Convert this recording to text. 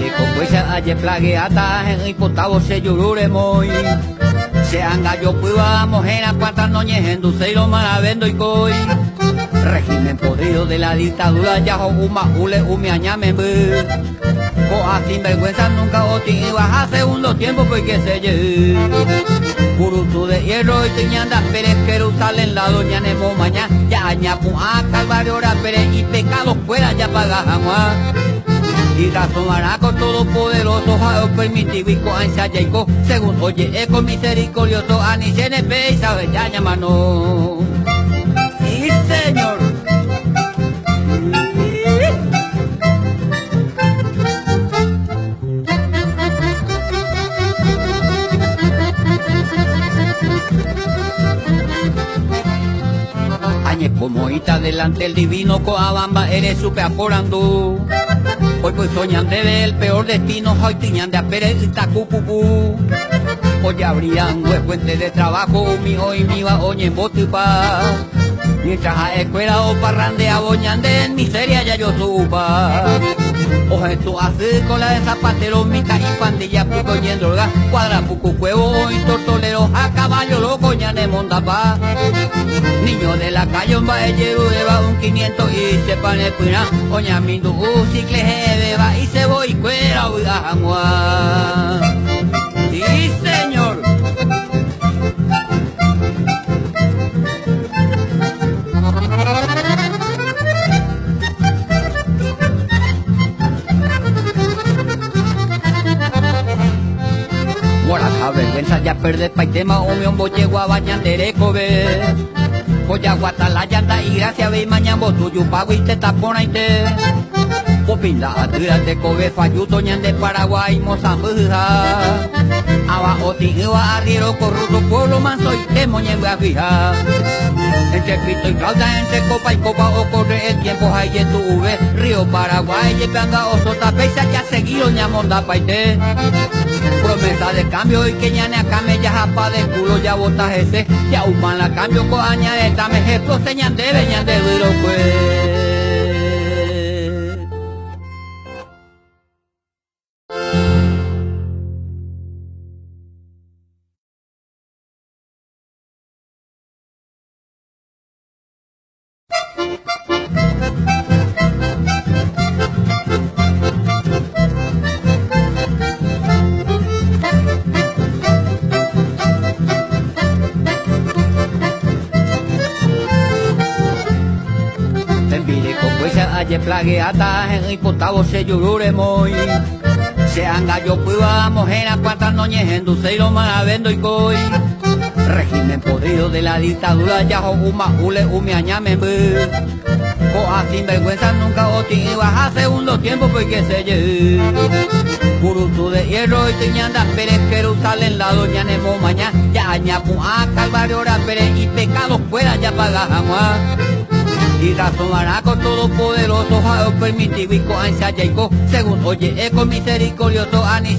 Envidico pues ayer plagueata en imputado se llorure muy. Se anga yo puiba mojena cuantas noches en dulce y lo maravendo y coy. Régimen podrido de la dictadura ya uma ule umiañame o a sinvergüenza nunca o te ibas a segundo tiempo porque se lle. Purutu de hierro y tiñanda Pérez Jerusalén la doña Nemo maña ya añapu a Calvario hora Pérez y pecados fuera ya paga jamás. Y razonará con todopoderoso a permitido y con ansia Jacob según oye con misericordioso a ni CNP y sabe ya llamarnos. Sí señor. Como ita delante el divino Coabamba eres supe aporando. Hoy pues soñan de ver el peor destino, hoy tiñan de apere itacupupu. Hoy habrían fuente de trabajo, mi hoy mi va oñe botupa. Mientras a escuela o parrandea boñande en miseria ya yo supa. O esto hace con la de zapatero, mica y pandilla, puto y en droga, cuadra, pucu, cuevo y tortolero, a caballo loco, ya de mondapá. Niño de la calle, un baellero, lleva un 500 y se pane pina, oña mindu, cicle, beba y se voy cuera, uiga, jamua. Sí, señor. Moraja vergüenza ya perde paitema un miombo llegó a bañandere cobe. Coya guata la llanta y gracias ve mañambo tuyo pago y te tapona y te. Popinda atira de cobe falluto ñan de Paraguay Mozambuja. Abajo tigua arriero corrupto pueblo manso y te moñen a fija. Entre pito y flauta, entre copa y copa o corre el tiempo hay en tu V. Río Paraguay y panga oso tapesa ya seguido ñamonda paite. Promesa de cambio y que ñane acá me ya japa de culo ya botas ese. Ya human la cambio con añadeta me ejemplo señan de duro pues. Envidico pues ayer plagueata en imputado se llorure muy. Se anga yo puiba mojena cuantas noches en dulce y lo maravendo y coy. Régimen podrido de la dictadura ya uma ule umiañame o a sinvergüenza nunca o te ibas a segundo tiempo porque se lle. Purutu de hierro y tiñanda Pérez Jerusalén la doña Nemo maña ya añapu a Calvario hora Pérez y pecados fuera ya paga jamás. Y razonará con todopoderoso a permitido y con ansia Jacob según oye con misericordioso a ni